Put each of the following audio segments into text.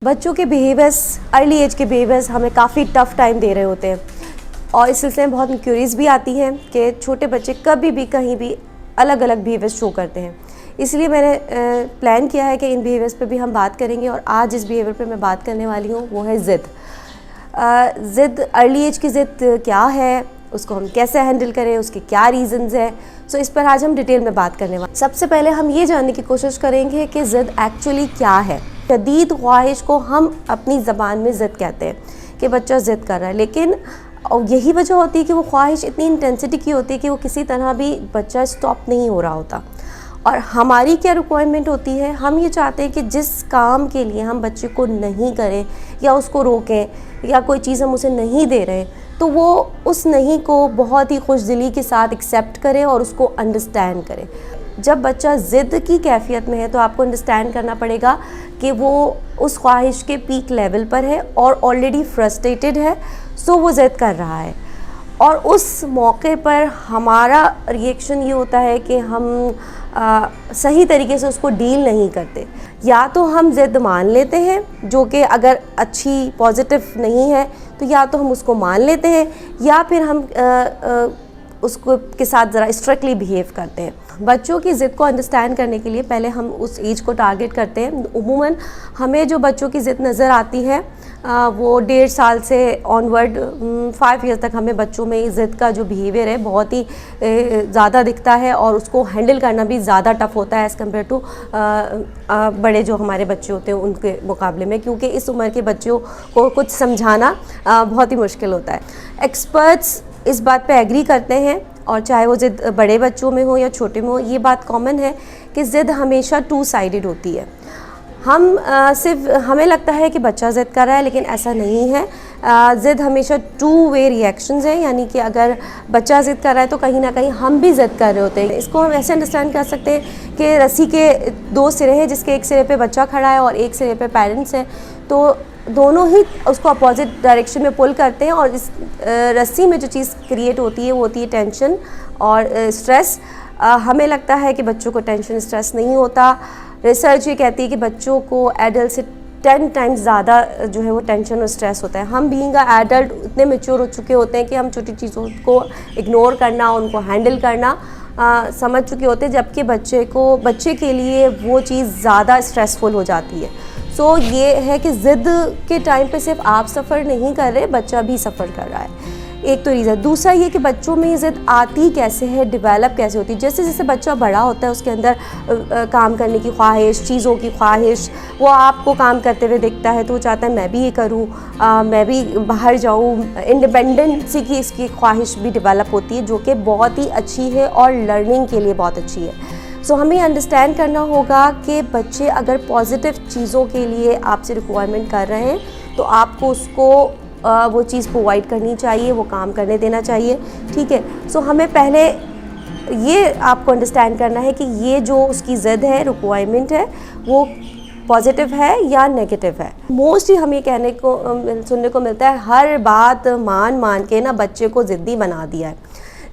बच्चों के behaviours, early as के बिहेवियर्स हमें काफ़ी टफ़ टाइम दे रहे होते हैं और इस सिलसिले में बहुत क्यूरीज भी आती हैं कि छोटे बच्चे कभी भी कहीं भी अलग अलग बिहेवियर्स शो करते हैं। इसलिए मैंने प्लान किया है कि इन बिहेवियर्स पे भी हम बात करेंगे और आज जिस बिहेवियर पे मैं बात करने वाली हूँ वो है ज़िद। ज़िद, अर्ली एज की ज़िद क्या है, उसको हम कैसे हैंडल करें, उसके क्या रीज़न्स हैं, सो इस पर आज हम डिटेल में बात करने वाले। सबसे पहले हम ये जानने की कोशिश करेंगे कि ज़िद एक्चुअली क्या है। शदीद ख्वाहिश को हम अपनी ज़बान में ज़िद कहते हैं कि बच्चा ज़िद कर रहा है, लेकिन और यही वजह होती है कि वो ख्वाहिश इतनी इंटेंसिटी की होती है कि वो किसी तरह भी बच्चा स्टॉप नहीं हो रहा होता। और हमारी क्या रिक्वायरमेंट होती है, हम ये चाहते हैं कि जिस काम के लिए हम बच्चे को नहीं करें या उसको रोकें या कोई चीज़ हम उसे नहीं दे रहे तो वो उस नहीं को बहुत ही खुशदिली के साथ एक्सेप्ट करे और उसको अंडरस्टैंड करे। जब बच्चा ज़िद की कैफियत में है तो आपको अंडरस्टैंड करना पड़ेगा कि वो उस ख्वाहिश के पीक लेवल पर है और ऑलरेडी फ्रस्ट्रेटेड है, सो वो ज़िद कर रहा है। और उस मौके पर हमारा रिएक्शन ये होता है कि हम सही तरीके से उसको डील नहीं करते। या तो हम ज़िद मान लेते हैं, जो कि अगर अच्छी पॉजिटिव नहीं है तो या तो हम उसको मान लेते हैं या फिर हम उसको के साथ ज़रा स्ट्रिक्टली बिहेव करते हैं। बच्चों की ज़िद को अंडरस्टैंड करने के लिए पहले हम उस एज को टारगेट करते हैं। उमूमन हमें जो बच्चों की ज़िद नज़र आती है वो 1.5 साल से ऑनवर्ड 5 ईयर्स तक हमें बच्चों में ज़िद का जो बिहेवियर है बहुत ही ज़्यादा दिखता है और उसको हैंडल करना भी ज़्यादा टफ़ होता है एज़ कम्पेयर टू बड़े जो हमारे बच्चे होते हैं उनके मुकाबले में, क्योंकि इस उम्र के बच्चों को कुछ समझाना बहुत ही मुश्किल होता है। एक्सपर्ट्स इस बात पे एग्री करते हैं और चाहे वो ज़िद बड़े बच्चों में हो या छोटे में हो, ये बात कॉमन है कि ज़िद हमेशा 2 साइडेड होती है। हम सिर्फ हमें लगता है कि बच्चा ज़िद कर रहा है, लेकिन ऐसा नहीं है। ज़िद हमेशा 2 वे रिएक्शंस हैं, यानी कि अगर बच्चा ज़िद कर रहा है तो कहीं ना कहीं हम भी ज़िद कर रहे होते हैं। इसको हम ऐसे अंडरस्टैंड कर सकते हैं कि रस्सी के 2 सिरे हैं, जिसके एक सिरे पे बच्चा खड़ा है और एक सिरे पे पेरेंट्स हैं, तो दोनों ही उसको अपोजिट डायरेक्शन में पुल करते हैं और इस रस्सी में जो चीज़ क्रिएट होती है वो होती है टेंशन और स्ट्रेस। हमें लगता है कि बच्चों को टेंशन स्ट्रेस नहीं होता। रिसर्च ये कहती है कि बच्चों को एडल्ट से 10 टाइम्स ज़्यादा जो है वो टेंशन और स्ट्रेस होता है। हम बीइंग अ एडल्ट इतने मैच्योर हो चुके होते हैं कि हम छोटी चीज़ों को इग्नोर करना, उनको हैंडल करना समझ चुके होते हैं, जबकि बच्चे के लिए वो चीज़ ज़्यादा स्ट्रेसफुल हो जाती है। सो ये है कि ज़िद के टाइम पे सिर्फ आप सफ़र नहीं कर रहे, बच्चा भी सफ़र कर रहा है। एक तो रीज़न। दूसरा ये कि बच्चों में ये ज़िद आती कैसे है, डेवलप कैसे होती है। जैसे जैसे बच्चा बड़ा होता है उसके अंदर काम करने की ख्वाहिश, चीज़ों की ख्वाहिश, वो आपको काम करते हुए देखता है तो वो चाहता है मैं भी ये करूँ, मैं भी बाहर जाऊँ। इंडिपेंडेंसी की इसकी ख्वाहिश भी डेवलप होती है, जो कि बहुत ही अच्छी है और लर्निंग के लिए बहुत अच्छी है। सो हमें अंडरस्टैंड करना होगा कि बच्चे अगर पॉजिटिव चीज़ों के लिए आपसे रिक्वायरमेंट कर रहे हैं तो आपको उसको वो चीज़ प्रोवाइड करनी चाहिए, वो काम करने देना चाहिए, ठीक है। सो हमें पहले ये आपको अंडरस्टैंड करना है कि ये जो उसकी ज़िद है, रिक्वायरमेंट है, वो पॉजिटिव है या नेगेटिव है। मोस्टली हमें कहने को सुनने को मिलता है हर बात मान के ना बच्चे को ज़िद्दी बना दिया है,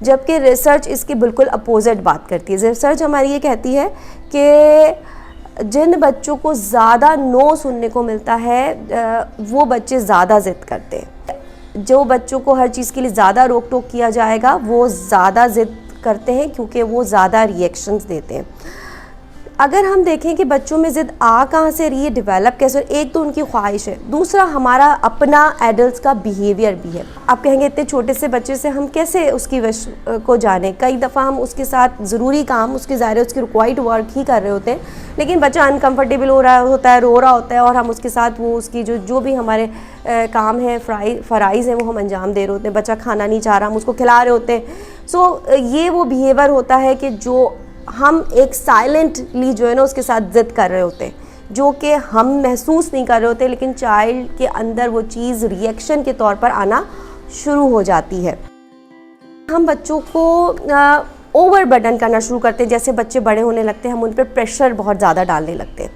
जबकि रिसर्च इसकी बिल्कुल अपोजिट बात करती है। रिसर्च हमारी ये कहती है कि जिन बच्चों को ज़्यादा नो सुनने को मिलता है वो बच्चे ज़्यादा ज़िद करते हैं। जो बच्चों को हर चीज़ के लिए ज़्यादा रोक टोक किया जाएगा वो ज़्यादा ज़िद करते हैं, क्योंकि वो ज़्यादा रिएक्शंस देते हैं। अगर हम देखें कि बच्चों में ज़िद कहाँ से रही है, डेवलप कैसे, एक तो उनकी ख्वाहिश है, दूसरा हमारा अपना एडल्ट्स का बिहेवियर भी है। आप कहेंगे इतने छोटे से बच्चे से हम कैसे उसकी विश को जाने। कई दफ़ा हम उसके साथ ज़रूरी काम, उसके ज़ाहिर उसकी रिक्वायर्ड वर्क ही कर रहे होते हैं, लेकिन बच्चा अनकम्फर्टेबल हो रहा होता है, रो रहा होता है और हम उसके साथ वो उसकी जो भी हमारे काम है, फ़राइज़ हैं, वो हम अंजाम दे रहे होते हैं। बच्चा खाना नहीं चाह रहा, हम उसको खिला रहे होते हैं। सो ये वो बिहेवियर होता है कि जो हम एक साइलेंटली जो है ना उसके साथ ज़िद कर रहे होते हैं, जो कि हम महसूस नहीं कर रहे होते, लेकिन चाइल्ड के अंदर वो चीज़ रिएक्शन के तौर पर आना शुरू हो जाती है। हम बच्चों को ओवर बर्डन करना शुरू करते हैं। जैसे बच्चे बड़े होने लगते हैं हम उन पर प्रेशर बहुत ज़्यादा डालने लगते हैं।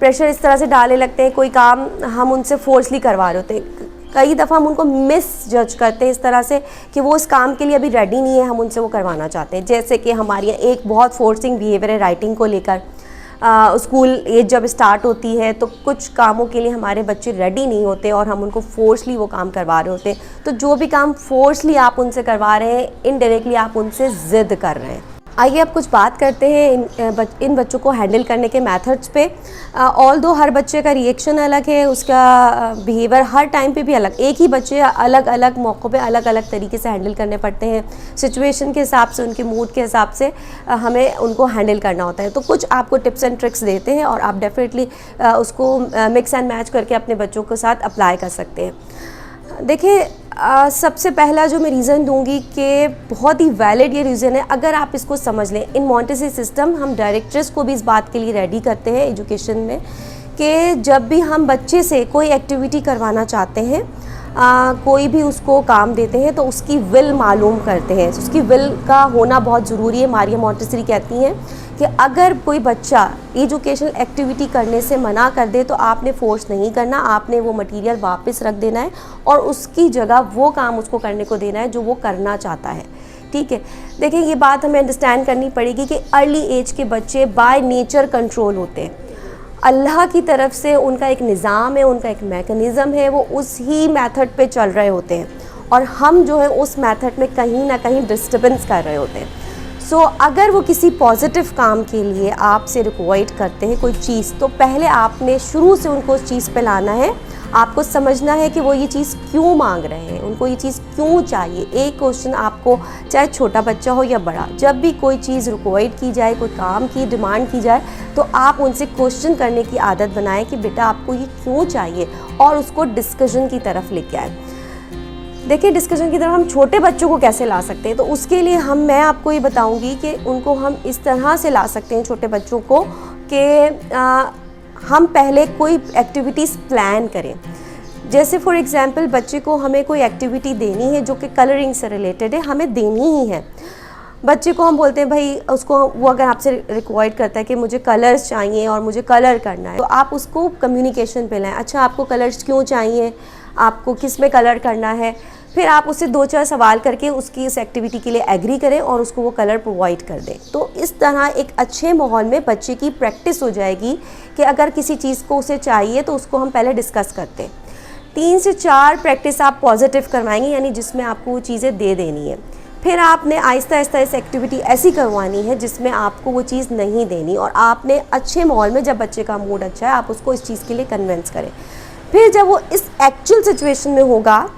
प्रेशर इस तरह से डालने लगते हैं, कोई काम हम उनसे फोर्सली करवा रहे होते हैं। कई दफ़ा हम उनको मिस जज करते हैं इस तरह से कि वो इस काम के लिए अभी रेडी नहीं है, हम उनसे वो करवाना चाहते हैं। जैसे कि हमारी एक बहुत फोर्सिंग बिहेवियर है राइटिंग को लेकर। स्कूल एज जब स्टार्ट होती है तो कुछ कामों के लिए हमारे बच्चे रेडी नहीं होते और हम उनको फोर्सली वो काम करवा रहे होते हैं। तो जो भी काम फोर्सली आप उनसे करवा रहे हैं, इनडायरेक्टली आप उनसे ज़िद कर रहे हैं। आइए अब कुछ बात करते हैं इन बच्चों को हैंडल करने के मेथड्स पे। ऑल्दो हर बच्चे का रिएक्शन अलग है, उसका बिहेवियर हर टाइम पे भी अलग, एक ही बच्चे अलग अलग मौक़ों पे अलग अलग तरीके से हैंडल करने पड़ते हैं। सिचुएशन के हिसाब से, उनके मूड के हिसाब से हमें उनको हैंडल करना होता है। तो कुछ आपको टिप्स एंड ट्रिक्स देते हैं और आप डेफिनेटली उसको मिक्स एंड मैच करके अपने बच्चों के साथ अप्लाई कर सकते हैं। देखिए, सबसे पहला जो मैं रीज़न दूंगी कि बहुत ही वैलिड ये रीज़न है, अगर आप इसको समझ लें। इन मॉन्टेसरी सिस्टम हम डायरेक्टर्स को भी इस बात के लिए रेडी करते हैं एजुकेशन में कि जब भी हम बच्चे से कोई एक्टिविटी करवाना चाहते हैं, कोई भी उसको काम देते हैं तो उसकी विल मालूम करते हैं। उसकी विल का होना बहुत ज़रूरी है। मारिया मॉन्टेसरी कहती हैं कि अगर कोई बच्चा एजुकेशनल एक्टिविटी करने से मना कर दे तो आपने फोर्स नहीं करना, आपने वो मटेरियल वापस रख देना है और उसकी जगह वो काम उसको करने को देना है जो वो करना चाहता है। ठीक है, देखिए ये बात हमें अंडरस्टैंड करनी पड़ेगी कि अर्ली एज के बच्चे बाय नेचर कंट्रोल होते हैं। अल्लाह की तरफ से उनका एक निज़ाम है, उनका एक मैकेनिज़्म है, वो उस ही मेथड पे चल रहे होते हैं और हम जो है उस मेथड में कहीं ना कहीं डिस्टर्बेंस कर रहे होते हैं। सो अगर वो किसी पॉजिटिव काम के लिए आपसे रिक्वाइर करते हैं कोई चीज़, तो पहले आपने शुरू से उनको उस चीज़ पे लाना है। आपको समझना है कि वो ये चीज़ क्यों मांग रहे हैं, उनको ये चीज़ क्यों चाहिए। एक क्वेश्चन आपको, चाहे छोटा बच्चा हो या बड़ा, जब भी कोई चीज़ रिक्वाइर की जाए, कोई काम की डिमांड की जाए, तो आप उनसे क्वेश्चन करने की आदत बनाएं कि बेटा आपको ये क्यों चाहिए, और उसको डिस्कशन की तरफ लेके आए। देखिए, डिस्कशन की तरफ हम छोटे बच्चों को कैसे ला सकते हैं, तो उसके लिए मैं आपको ये बताऊंगी कि उनको हम इस तरह से ला सकते हैं छोटे बच्चों को कि हम पहले कोई एक्टिविटीज़ प्लान करें। जैसे फॉर एग्ज़ाम्पल बच्चे को हमें कोई एक्टिविटी देनी है जो कि कलरिंग से रिलेटेड है, हमें देनी ही है। बच्चे को हम बोलते हैं भाई, उसको वो अगर आपसे रिक्वायर्ड करता है कि मुझे कलर्स चाहिए और मुझे कलर करना है, तो आप उसको कम्युनिकेशन पे लाएं। अच्छा, आपको कलर्स क्यों चाहिए, आपको किस में कलर करना है, फिर आप उससे 2-4 सवाल करके उसकी इस एक्टिविटी के लिए एग्री करें और उसको वो कलर प्रोवाइड कर दें। तो इस तरह एक अच्छे माहौल में बच्चे की प्रैक्टिस हो जाएगी कि अगर किसी चीज़ को उसे चाहिए तो उसको हम पहले डिस्कस करते हैं। 3 से 4 प्रैक्टिस आप पॉजिटिव करवाएंगे, यानी जिसमें आपको वो चीज़ें दे देनी है। फिर आपने आहिस्ता आहिस्ता इस एक्टिविटी ऐसी करवानी है जिसमें आपको वो चीज़ नहीं देनी, और आपने अच्छे माहौल में, जब बच्चे का मूड अच्छा है, आप उसको इस चीज़ के लिए कन्विंस करें। फिर जब वो इस एक्चुअल सिचुएशन में होगा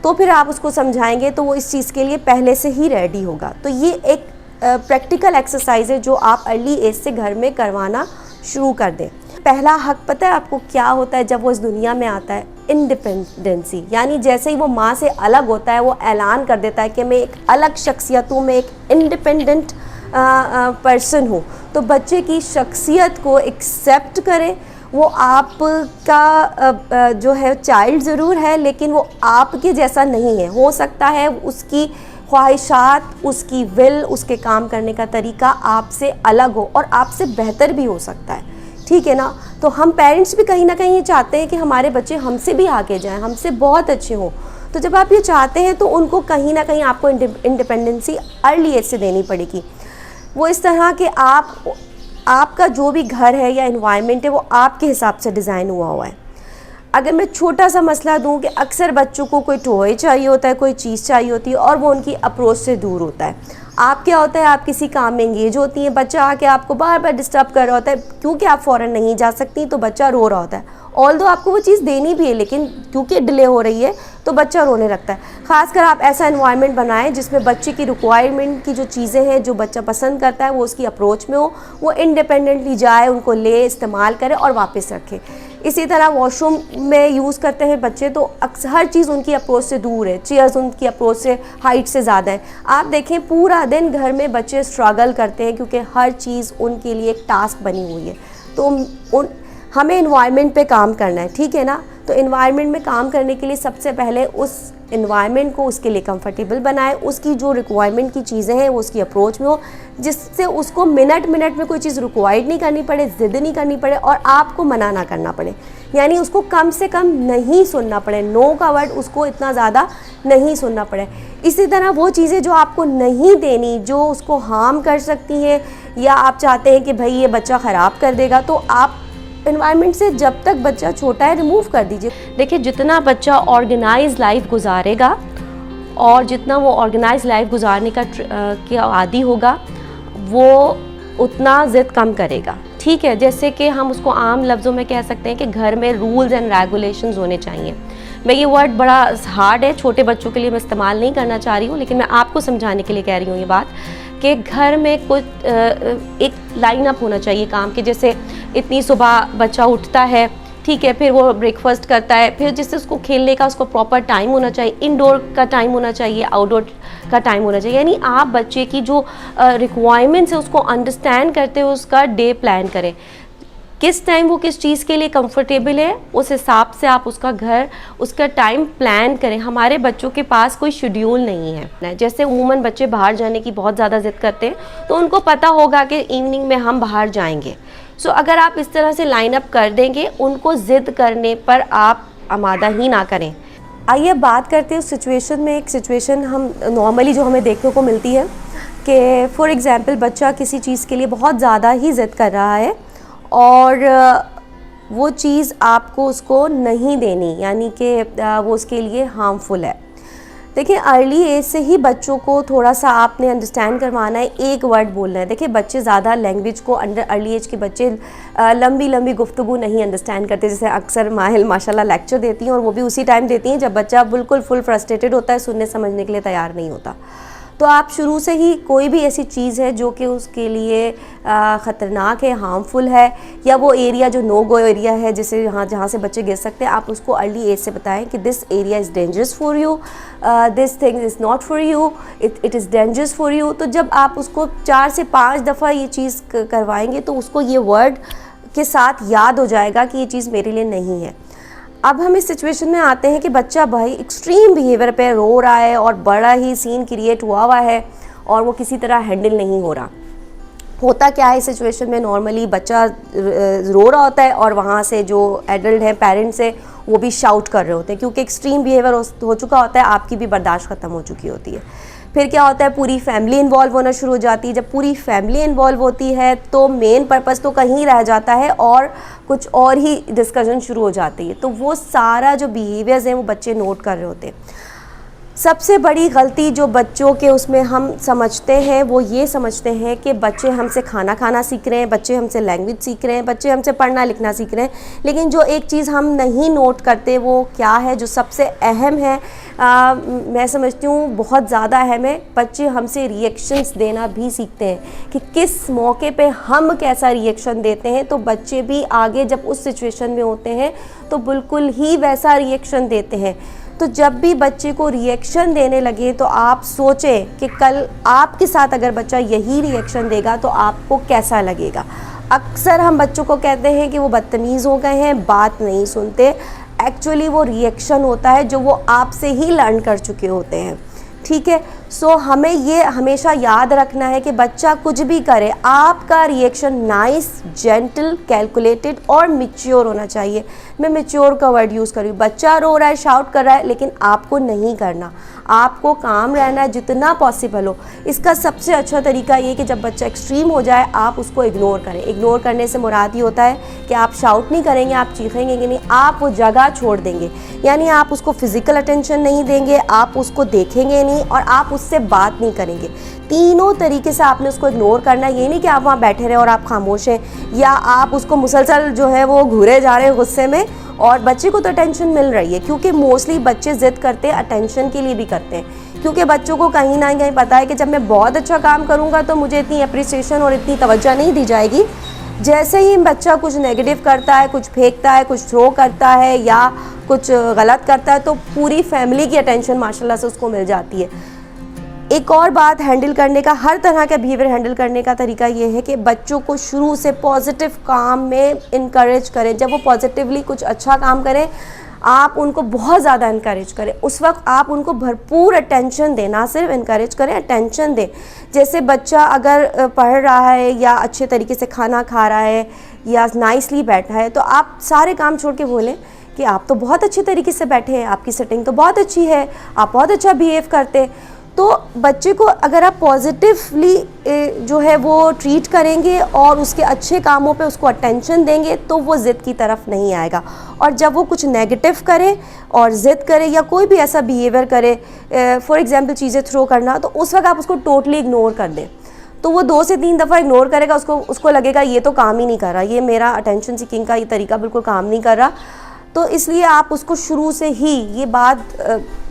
तो फिर आप उसको समझाएंगे तो वो इस चीज़ के लिए पहले से ही रेडी होगा। तो ये एक प्रैक्टिकल एक्सरसाइज है जो आप अर्ली एज से घर में करवाना शुरू कर दें। पहला हक पता है आपको क्या होता है जब वो इस दुनिया में आता है? इंडिपेंडेंसी। यानी जैसे ही वो माँ से अलग होता है, वो ऐलान कर देता है कि मैं एक अलग शख्सियत हूँ, मैं एक इंडिपेंडेंट पर्सन हूँ। तो बच्चे की शख्सियत को एक्सेप्ट करें। वो आपका जो है चाइल्ड ज़रूर है, लेकिन वो आपके जैसा नहीं है। हो सकता है उसकी ख्वाहिशात, उसकी विल, उसके काम करने का तरीका आपसे अलग हो और आपसे बेहतर भी हो सकता है। ठीक है ना? तो हम पेरेंट्स भी कहीं ना कहीं ये चाहते हैं कि हमारे बच्चे हमसे भी आगे जाएं, हमसे बहुत अच्छे हों। तो जब आप ये चाहते हैं तो उनको कहीं ना कहीं आपको इंडिपेंडेंसी अर्ली एज से देनी पड़ेगी। वो इस तरह के आपका जो भी घर है या एनवायरनमेंट है वो आपके हिसाब से डिज़ाइन हुआ है। अगर मैं छोटा सा मसला दूं कि अक्सर बच्चों को कोई टॉय चाहिए होता है, कोई चीज़ चाहिए होती है और वो उनकी अप्रोच से दूर होता है। आप क्या होता है, आप किसी काम में एंगेज होती हैं, बच्चा आके आपको बार बार डिस्टर्ब कर रहा होता है, क्योंकि आप फ़ौरन नहीं जा सकती तो बच्चा रो रहा होता है। ऑल्दो आपको वो चीज़ देनी भी है, लेकिन क्योंकि डिले हो रही है तो बच्चा रोने लगता है। ख़ासकर आप ऐसा एनवायरनमेंट बनाएं जिसमें बच्चे की रिक्वायरमेंट की जो चीज़ें हैं, जो बच्चा पसंद करता है, वो उसकी अप्रोच में हो, वो इंडिपेंडेंटली जाए, उनको ले, इस्तेमाल करे और वापस रखे। इसी तरह वॉशरूम में यूज़ करते हैं बच्चे, तो हर चीज़ उनकी अप्रोच से दूर है, चेयर्स उनकी अप्रोच से, हाइट से ज़्यादा है। आप देखें पूरा दिन घर में बच्चे स्ट्रगल करते हैं क्योंकि हर चीज़ उनके लिए एक टास्क बनी हुई है। तो हमें एनवायरनमेंट पे काम करना है, ठीक है ना? तो एनवायरनमेंट में काम करने के लिए सबसे पहले उस एनवायरनमेंट को उसके लिए कंफर्टेबल बनाए, उसकी जो रिक्वायरमेंट की चीज़ें हैं वो उसकी अप्रोच में हो, जिससे उसको मिनट मिनट में कोई चीज़ रिक्वायर्ड नहीं करनी पड़े, ज़िद नहीं करनी पड़े और आपको मना ना करना पड़े। यानी उसको कम से कम नहीं सुनना पड़े, नो का वर्ड उसको इतना ज़्यादा नहीं सुनना पड़े। इसी तरह वो चीज़ें जो आपको नहीं देनी, जो उसको हार्म कर सकती हैं, या आप चाहते हैं कि भाई ये बच्चा ख़राब कर देगा, तो आप एनवायरनमेंट से जब तक बच्चा छोटा है रिमूव कर दीजिए। देखिए, जितना बच्चा ऑर्गेनाइज लाइफ गुजारेगा और जितना वो ऑर्गेनाइज लाइफ गुजारने का आदी होगा, वो उतना ज़िद कम करेगा। ठीक है, जैसे कि हम उसको आम लफ्ज़ों में कह सकते हैं कि घर में रूल्स एंड रेगुलेशंस होने चाहिए। मैं ये वर्ड बड़ा हार्ड है, छोटे बच्चों के लिए मैं इस्तेमाल नहीं करना चाह रही हूँ, लेकिन मैं आपको समझाने के लिए कह रही हूँ ये बात कि घर में कुछ एक लाइन अप होना चाहिए काम के। जैसे इतनी सुबह बच्चा उठता है, ठीक है, फिर वो ब्रेकफास्ट करता है, फिर जिससे उसको खेलने का उसको प्रॉपर टाइम होना चाहिए, इंडोर का टाइम होना चाहिए, आउटडोर का टाइम होना चाहिए। यानी आप बच्चे की जो रिक्वायरमेंट्स है उसको अंडरस्टैंड करते हुए उसका डे प्लान करें। किस टाइम वो किस चीज़ के लिए कंफर्टेबल है, उस हिसाब से आप उसका घर, उसका टाइम प्लान करें। हमारे बच्चों के पास कोई शेड्यूल नहीं है। जैसे उमूमन बच्चे बाहर जाने की बहुत ज़्यादा ज़िद करते हैं, तो उनको पता होगा कि इवनिंग में हम बाहर जाएंगे। सो अगर आप इस तरह से लाइन अप कर देंगे, उनको ज़िद करने पर आप आमादा ही ना करें। आइए बात करते हैं उस सिचुएशन में। एक सिचुएशन हम नॉर्मली जो हमें देखने को मिलती है कि फॉर एग्ज़ाम्पल बच्चा किसी चीज़ के लिए बहुत ज़्यादा ही ज़िद कर रहा है और वो चीज़ आपको उसको नहीं देनी, यानी कि वो उसके लिए हार्मफुल है। देखिए, अर्ली एज से ही बच्चों को थोड़ा सा आपने अंडरस्टैंड करवाना है, एक वर्ड बोलना है। देखिए, बच्चे ज़्यादा लैंग्वेज को अर्ली एज के बच्चे लंबी लंबी गुफ्तगू नहीं अंडरस्टैंड करते। जैसे अक्सर माहिल माशाल्लाह लेक्चर देती हैं और वो भी उसी टाइम देती हैं जब बच्चा बिल्कुल फुल फ्रस्ट्रेटेड होता है, सुनने समझने के लिए तैयार नहीं होता। तो आप शुरू से ही कोई भी ऐसी चीज़ है जो कि उसके लिए ख़तरनाक है, हार्मफुल है, या वो एरिया जो नो गो एरिया है जिसे जहाँ से बच्चे गिर सकते हैं, आप उसको अर्ली एज से बताएं कि this area is dangerous for you, this thing is not for you, it is dangerous for you. तो जब आप उसको 4 से 5 दफ़ा ये चीज़ करवाएंगे तो उसको ये वर्ड के साथ याद हो जाएगा कि ये चीज़ मेरे लिए नहीं है। अब हम इस सिचुएशन में आते हैं कि बच्चा भाई एक्सट्रीम बिहेवियर पे रो रहा है और बड़ा ही सीन क्रिएट हुआ है और वो किसी तरह हैंडल नहीं हो रहा। होता क्या है इस सिचुएशन में, नॉर्मली बच्चा रो रहा होता है और वहाँ से जो एडल्ट हैं, पेरेंट्स हैं, वो भी शाउट कर रहे होते हैं क्योंकि एक्सट्रीम बिहेवियर हो चुका होता है, आपकी भी बर्दाश्त ख़त्म हो चुकी होती है। फिर क्या होता है, पूरी फैमिली इन्वॉल्व होना शुरू हो जाती है। जब पूरी फैमिली इन्वॉल्व होती है तो मेन पर्पस तो कहीं रह जाता है और कुछ और ही डिस्कशन शुरू हो जाती है। तो वो सारा जो बिहेवियर्स हैं वो बच्चे नोट कर रहे होते हैं। सबसे बड़ी गलती जो बच्चों के उसमें हम समझते हैं वो ये समझते हैं कि बच्चे हमसे खाना खाना सीख रहे हैं, बच्चे हमसे लैंग्वेज सीख रहे हैं, बच्चे हमसे पढ़ना लिखना सीख रहे हैं। लेकिन जो एक चीज़ हम नहीं नोट करते वो क्या है, जो सबसे अहम है, मैं समझती हूँ बहुत ज़्यादा अहम है, बच्चे हमसे रिएक्शंस देना भी सीखते हैं कि किस मौके पे हम कैसा रिएक्शन देते हैं। तो बच्चे भी आगे जब उस सिचुएशन में होते हैं तो बिल्कुल ही वैसा रिएक्शन देते हैं। तो जब भी बच्चे को रिएक्शन देने लगे तो आप सोचें कि कल आपके साथ अगर बच्चा यही रिएक्शन देगा तो आपको कैसा लगेगा। अक्सर हम बच्चों को कहते हैं कि वो बदतमीज़ हो गए हैं, बात नहीं सुनते। एक्चुअली वो रिएक्शन होता है जो वो आपसे ही लर्न कर चुके होते हैं। ठीक है, सो हमें ये हमेशा याद रखना है कि बच्चा कुछ भी करे, आपका रिएक्शन नाइस, जेंटल, कैलकुलेटेड और मैच्योर होना चाहिए। मैं मैच्योर का वर्ड यूज़ कर रही हूँ। बच्चा रो रहा है, शाउट कर रहा है, लेकिन आपको नहीं करना, आपको काम रहना है जितना पॉसिबल हो। इसका सबसे अच्छा तरीका ये कि जब बच्चा एक्सट्रीम हो जाए आप उसको इग्नोर करें। इग्नोर करने से मुराद ये होता है कि आप शाउट नहीं करेंगे, आप चीखेंगे नहीं, आप वो जगह छोड़ देंगे। यानी आप उसको फिज़िकल अटेंशन नहीं देंगे, आप उसको देखेंगे नहीं और आप उससे बात नहीं करेंगे। तीनों तरीके से आपने उसको इग्नोर करना है। ये नहीं कि आप वहाँ बैठे रहे और आप खामोश हैं, या आप उसको मुसलसल जो है वो घूरे जा रहे हैं गुस्से में। और बच्चे को तो अटेंशन मिल रही है, क्योंकि मोस्टली बच्चे ज़िद करते हैं अटेंशन के लिए भी करते हैं, क्योंकि बच्चों को कहीं ना कहीं पता है कि जब मैं बहुत अच्छा काम करूँगा तो मुझे इतनी अप्रिसिएशन और इतनी तवज्जो नहीं दी जाएगी। जैसे ही बच्चा कुछ नेगेटिव करता है, कुछ फेंकता है, कुछ थ्रो करता है या कुछ गलत करता है, तो पूरी फैमिली की अटेंशन माशाल्लाह से उसको मिल जाती है। एक और बात हैंडल करने का, हर तरह का बिहेवियर हैंडल करने का तरीका ये है कि बच्चों को शुरू से पॉजिटिव काम में इनकरेज करें। जब वो पॉजिटिवली कुछ अच्छा काम करें आप उनको बहुत ज़्यादा इनकरेज करें। उस वक्त आप उनको भरपूर अटेंशन दें, ना सिर्फ इनकरेज करें, अटेंशन दें। जैसे बच्चा अगर पढ़ रहा है या अच्छे तरीके से खाना खा रहा है या नाइसली बैठा है, तो आप सारे काम छोड़ के बोलें कि आप तो बहुत अच्छे तरीके से बैठे हैं, आपकी सेटिंग तो बहुत अच्छी है, आप बहुत अच्छा बिहेव करते हैं। तो बच्चे को अगर आप पॉजिटिवली जो है वो ट्रीट करेंगे और उसके अच्छे कामों पे उसको अटेंशन देंगे, तो वो ज़िद की तरफ नहीं आएगा। और जब वो कुछ नेगेटिव करे और ज़िद करे या कोई भी ऐसा बिहेवियर करे, फॉर एग्जांपल चीज़ें थ्रो करना, तो उस वक्त आप उसको टोटली इग्नोर कर दें। तो वो 2 से 3 दफ़ा इग्नोर करेगा, उसको लगेगा ये तो काम ही नहीं कर रहा, ये मेरा अटेंशन सीकिंग का ये तरीका बिल्कुल काम नहीं कर रहा। तो इसलिए आप उसको शुरू से ही ये बात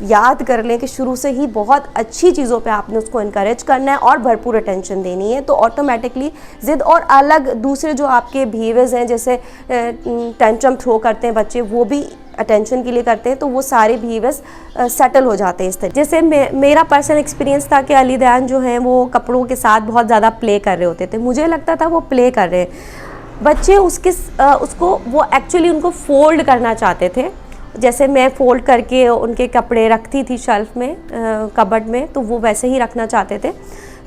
याद कर लें कि शुरू से ही बहुत अच्छी चीज़ों पे आपने उसको इनकरेज करना है और भरपूर अटेंशन देनी है। तो ऑटोमेटिकली ज़िद और अलग दूसरे जो आपके बिहेवियर्स हैं, जैसे टेंट्रम थ्रो करते हैं बच्चे, वो भी अटेंशन के लिए करते हैं, तो वो सारे बिहेवियर्स सेटल हो जाते हैं इस तरह। जैसे मेरा पर्सनल एक्सपीरियंस था कि अली दयान जो हैं वो कपड़ों के साथ बहुत ज़्यादा प्ले कर रहे होते थे। मुझे लगता था वो प्ले कर रहे हैं, बच्चे उसको वो एक्चुअली उनको फ़ोल्ड करना चाहते थे। जैसे मैं फ़ोल्ड करके उनके कपड़े रखती थी शेल्फ में, कबर्ड में, तो वो वैसे ही रखना चाहते थे।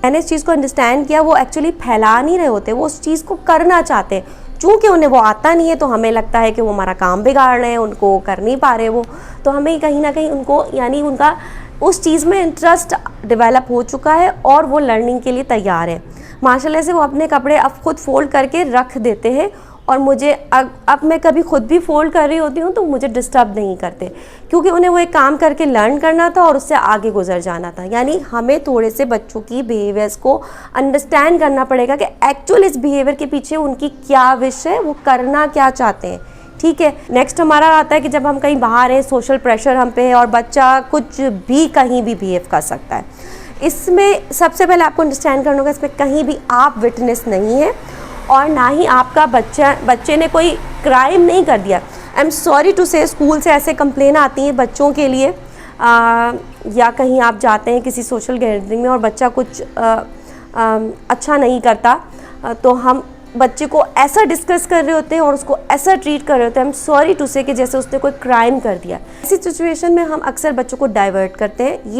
मैंने इस चीज़ को अंडरस्टैंड किया, वो एक्चुअली फैला नहीं रहे होते, वो उस चीज़ को करना चाहते हैं। चूँकि उन्हें वो आता नहीं है तो हमें लगता है कि वो हमारा काम बिगाड़ रहे हैं, उनको कर नहीं पा रहे वो, तो हमें कहीं ना कहीं उनको, यानी उनका उस चीज़ में इंटरेस्ट डेवलप हो चुका है और वो लर्निंग के लिए तैयार है। माशाल्लाह से वो अपने कपड़े अब खुद फोल्ड करके रख देते हैं और मुझे अब मैं कभी खुद भी फोल्ड कर रही होती हूँ तो मुझे डिस्टर्ब नहीं करते, क्योंकि उन्हें वो एक काम करके लर्न करना था और उससे आगे गुजर जाना था। यानी हमें थोड़े से बच्चों की बिहेवियर्स को अंडरस्टैंड करना पड़ेगा कि एक्चुअल इस बिहेवियर के पीछे उनकी क्या विश है, वो करना क्या चाहते हैं। ठीक है, नेक्स्ट हमारा आता है कि जब हम कहीं बाहर हैं, सोशल प्रेशर हम पे है और बच्चा कुछ भी कहीं भी बिहेव कर सकता है। इसमें सबसे पहले आपको अंडरस्टैंड करना होगा, इसमें कहीं भी आप विटनेस नहीं है और ना ही आपका बच्चे ने कोई क्राइम नहीं कर दिया। आई एम सॉरी टू से, स्कूल से ऐसे कंप्लेन आती हैं बच्चों के लिए, या कहीं आप जाते हैं किसी सोशल गैदरिंग में और बच्चा कुछ अच्छा नहीं करता, तो हम बच्चे को ऐसा डिस्कस कर रहे होते हैं और उसको ऐसा ट्रीट कर रहे होते हैं, आई एम सॉरी टू से, कि जैसे उसने कोई क्राइम कर दिया। ऐसी सिचुएशन में हम अक्सर बच्चों को डाइवर्ट करते हैं।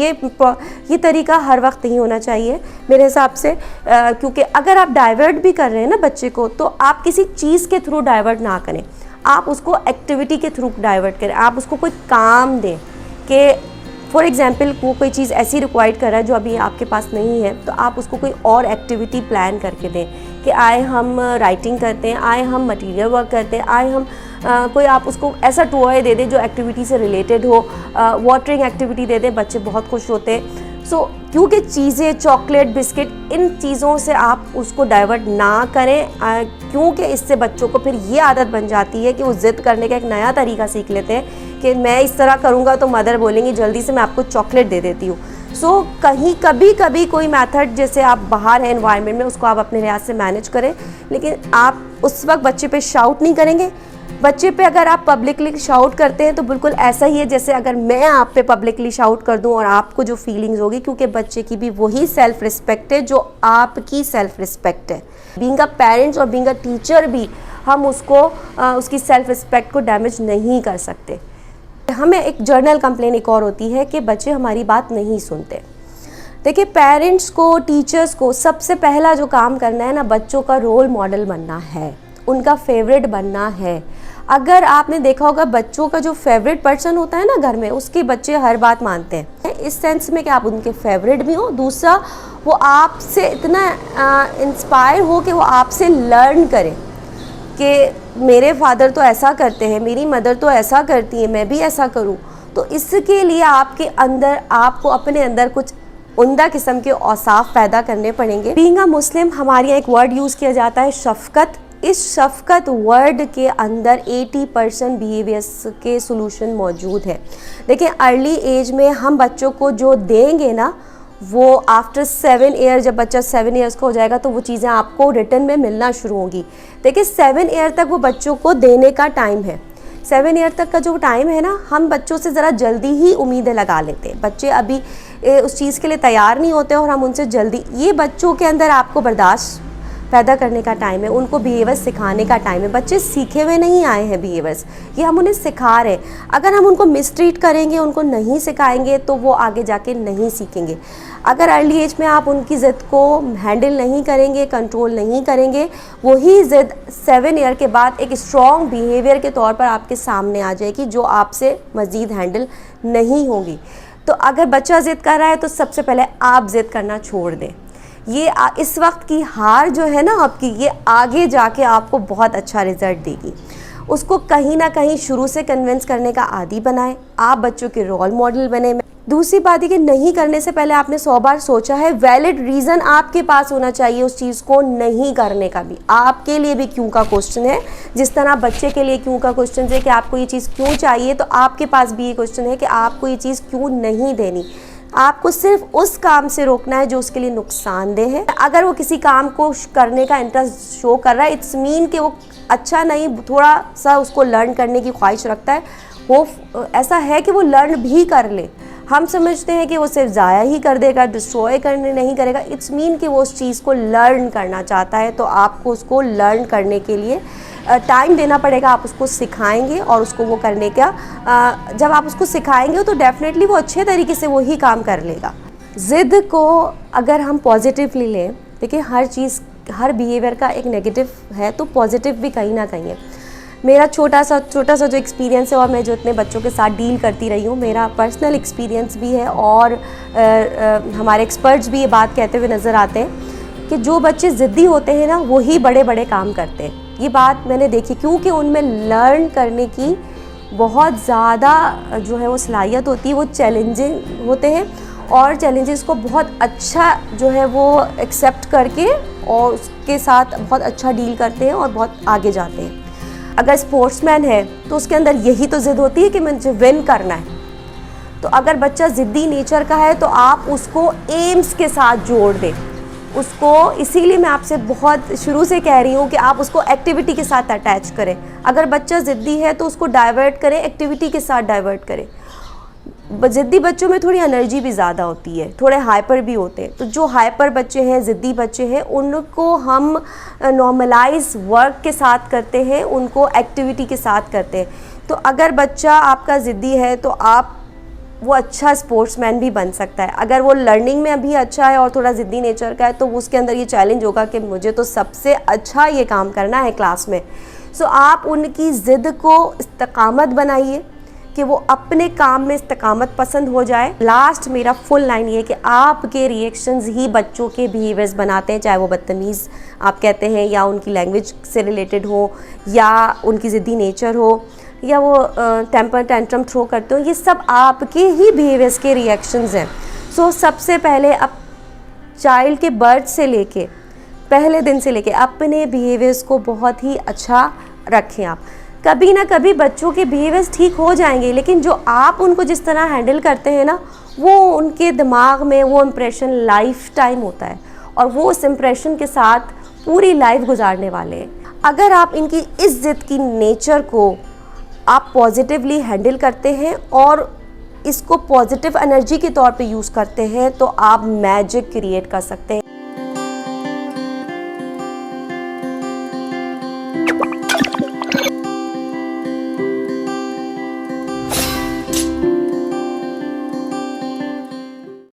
ये तरीका हर वक्त नहीं होना चाहिए मेरे हिसाब से, क्योंकि अगर आप डाइवर्ट भी कर रहे हैं ना बच्चे को, तो आप किसी चीज़ के थ्रू डाइवर्ट ना करें, आप उसको एक्टिविटी के थ्रू डाइवर्ट करें। आप उसको कोई काम दें कि फॉर एग्जाम्पल वो कोई चीज़ ऐसी रिक्वायर्ड कर रहा है जो अभी आपके पास नहीं है, तो आप उसको कोई और एक्टिविटी प्लान करके दें कि आए हम राइटिंग करते हैं, आए हम मटेरियल वर्क करते हैं, आए हम कोई आप उसको ऐसा टॉय दे दें जो एक्टिविटी से रिलेटेड हो, वाटरिंग एक्टिविटी दे दें, बच्चे बहुत खुश होते हैं। सो क्योंकि चीज़ें, चॉकलेट, बिस्किट, इन चीज़ों से आप उसको डाइवर्ट ना करें, क्योंकि इससे बच्चों को फिर ये आदत बन जाती है कि वो ज़िद करने का एक नया तरीका सीख लेते हैं कि मैं इस तरह करूँगा तो मदर बोलेंगी जल्दी से मैं आपको चॉकलेट दे देती हूँ। सो कभी कोई मेथड, जैसे आप बाहर हैं एनवायरनमेंट में, उसको आप अपने लिहाज से मैनेज करें, लेकिन आप उस वक्त बच्चे पे शाउट नहीं करेंगे। बच्चे पे अगर आप पब्लिकली शाउट करते हैं तो बिल्कुल ऐसा ही है जैसे अगर मैं आप पे पब्लिकली शाउट कर दूं और आपको जो फीलिंग्स होगी, क्योंकि बच्चे की भी वही सेल्फ रिस्पेक्ट है जो आपकी सेल्फ रिस्पेक्ट है। बीइंग अ पेरेंट्स और बीइंग अ टीचर भी हम उसको उसकी सेल्फ रिस्पेक्ट को डैमेज नहीं कर सकते। हमें एक जर्नल कंप्लेन एक और होती है कि बच्चे हमारी बात नहीं सुनते। देखिए, पेरेंट्स को, टीचर्स को सबसे पहला जो काम करना है ना, बच्चों का रोल मॉडल बनना है, उनका फेवरेट बनना है। अगर आपने देखा होगा बच्चों का जो फेवरेट पर्सन होता है ना घर में, उसके बच्चे हर बात मानते हैं, इस सेंस में कि आप उनके फेवरेट भी हो, दूसरा वो आपसे इतना इंस्पायर हो कि वो आपसे लर्न करें कि मेरे फादर तो ऐसा करते हैं, मेरी मदर तो ऐसा करती है, मैं भी ऐसा करूं। तो इसके लिए आपके अंदर, आपको अपने अंदर कुछ उम्दा किस्म के औसाफ पैदा करने पड़ेंगे। बीइंग अ मुस्लिम, हमारे यहाँ एक वर्ड यूज़ किया जाता है शफ़क़त। इस शफ़क़त वर्ड के अंदर 80% बिहेवियर्स के सॉल्यूशन मौजूद है। देखिए, अर्ली एज में हम बच्चों को जो देंगे ना, वो आफ्टर 7 ईयर, जब बच्चा 7 ईयर्स का हो जाएगा तो वो चीज़ें आपको रिटर्न में मिलना शुरू होंगी। देखिए, 7 ईयर तक वो बच्चों को देने का टाइम है। 7 ईयर तक का जो टाइम है ना, हम बच्चों से ज़रा जल्दी ही उम्मीदें लगा लेते हैं। बच्चे अभी उस चीज़ के लिए तैयार नहीं होते और हम उनसे जल्दी, ये बच्चों के अंदर आपको बर्दाश्त पैदा करने का टाइम है, उनको बिहेवियर्स सिखाने का टाइम है। बच्चे सीखे हुए नहीं आए हैं बिहेवियर्स, ये हम उन्हें सिखा रहे हैं। अगर हम उनको मिसट्रीट करेंगे, उनको नहीं सिखाएंगे तो वो आगे जाके नहीं सीखेंगे। अगर अर्ली एज में आप उनकी ज़िद को हैंडल नहीं करेंगे, कंट्रोल नहीं करेंगे, वही ज़िद 7 ईयर के बाद एक स्ट्रॉन्ग बिहेवियर के तौर पर आपके सामने आ जाएगी, जो आपसे मज़ीद हैंडल नहीं होगी। तो अगर बच्चा ज़िद कर रहा है तो सबसे पहले आप ज़िद करना छोड़ दें। ये इस वक्त की हार जो है ना आपकी, ये आगे जाके आपको बहुत अच्छा रिज़ल्ट देगी। उसको कहीं ना कहीं शुरू से कन्विंस करने का आदी बनाएं, आप बच्चों के रोल मॉडल बने। दूसरी बात है कि नहीं करने से पहले आपने 100 बार सोचा है, वैलिड रीज़न आपके पास होना चाहिए उस चीज़ को नहीं करने का भी। आपके लिए भी क्यों का क्वेश्चन है, जिस तरह बच्चे के लिए क्यों का क्वेश्चन है कि आपको ये चीज़ क्यों चाहिए, तो आपके पास भी ये क्वेश्चन है कि आपको ये चीज़ क्यों नहीं देनी। आपको सिर्फ उस काम से रोकना है जो उसके लिए नुकसानदेह है। अगर वो किसी काम को करने का इंटरेस्ट शो कर रहा है, इट्स मीन कि वो अच्छा नहीं, थोड़ा सा उसको लर्न करने की ख्वाहिश रखता है, वो ऐसा है कि वो लर्न भी कर ले। हम समझते हैं कि वो सिर्फ ज़ाया ही कर देगा, डिस्ट्रॉय करने नहीं करेगा। इट्स मीन कि वो उस चीज़ को लर्न करना चाहता है, तो आपको उसको लर्न करने के लिए टाइम देना पड़ेगा। आप उसको सिखाएंगे और उसको वो करने का जब आप उसको सिखाएंगे तो डेफिनेटली वो अच्छे तरीके से वही काम कर लेगा। ज़िद को अगर हम पॉजिटिवली लें, देखिए हर चीज़, हर बिहेवियर का एक नेगेटिव है तो पॉजिटिव भी कहीं ना कहीं है। मेरा छोटा सा जो एक्सपीरियंस है, और मैं जो इतने बच्चों के साथ डील करती रही हूँ, मेरा पर्सनल एक्सपीरियंस भी है, और हमारे एक्सपर्ट्स भी ये बात कहते हुए नज़र आते हैं कि जो बच्चे ज़िद्दी होते हैं ना, वही बड़े बड़े काम करते हैं। ये बात मैंने देखी, क्योंकि उनमें लर्न करने की बहुत ज़्यादा जो है वो सलाहियत होती है। वो चैलेंजिंग होते हैं और चैलेंजेस को बहुत अच्छा जो है वो एक्सेप्ट करके और उसके साथ बहुत अच्छा डील करते हैं और बहुत आगे जाते हैं। अगर स्पोर्ट्समैन है तो उसके अंदर यही तो ज़िद होती है कि मुझे विन करना है। तो अगर बच्चा ज़िद्दी नेचर का है तो आप उसको एम्स के साथ जोड़ दें उसको। इसीलिए मैं आपसे बहुत शुरू से कह रही हूँ कि आप उसको एक्टिविटी के साथ अटैच करें। अगर बच्चा ज़िद्दी है तो उसको डाइवर्ट करें, एक्टिविटी के साथ डाइवर्ट करें। ज़िद्दी बच्चों में थोड़ी एनर्जी भी ज़्यादा होती है, थोड़े हाइपर भी होते हैं। तो जो हाइपर बच्चे हैं, ज़िद्दी बच्चे हैं, उनको हम नॉर्मलाइज वर्क के साथ करते हैं, उनको एक्टिविटी के साथ करते हैं। तो अगर बच्चा आपका ज़िद्दी है तो आप वो अच्छा स्पोर्ट्समैन भी बन सकता है। अगर वो लर्निंग में अभी अच्छा है और थोड़ा ज़िद्दी नेचर का है तो उसके अंदर ये चैलेंज होगा कि मुझे तो सबसे अच्छा ये काम करना है क्लास में। सो आप उनकी ज़िद को इस्तकामत बनाइए कि वो अपने काम में इस्तकामत पसंद हो जाए। लास्ट मेरा फुल लाइन ये है कि आपके रिएक्शंस ही बच्चों के बिहेवियर्स बनाते हैं, चाहे वो बदतमीज़ आप कहते हैं या उनकी लैंग्वेज से रिलेटेड हो या उनकी ज़िद्दी नेचर हो या वो टेम्पर टेंट्रम थ्रो करते हो। ये सब आपके ही बिहेवियर्स के रिएक्शंस हैं। सो सबसे पहले अब चाइल्ड के बर्थ से लेके पहले दिन से लेके अपने बिहेवियर्स को बहुत ही अच्छा रखें। आप कभी ना कभी बच्चों के बिहेवियर्स ठीक हो जाएंगे, लेकिन जो आप उनको जिस तरह हैंडल करते हैं ना, वो उनके दिमाग में वो इम्प्रेशन लाइफ टाइम होता है और वो उस इम्प्रेशन के साथ पूरी लाइफ गुजारने वाले हैं। अगर आप इनकी इस ज़िद की नेचर को आप पॉजिटिवली हैंडल करते हैं और इसको पॉजिटिव एनर्जी के तौर पे यूज़ करते हैं तो आप मैजिक क्रिएट कर सकते हैं।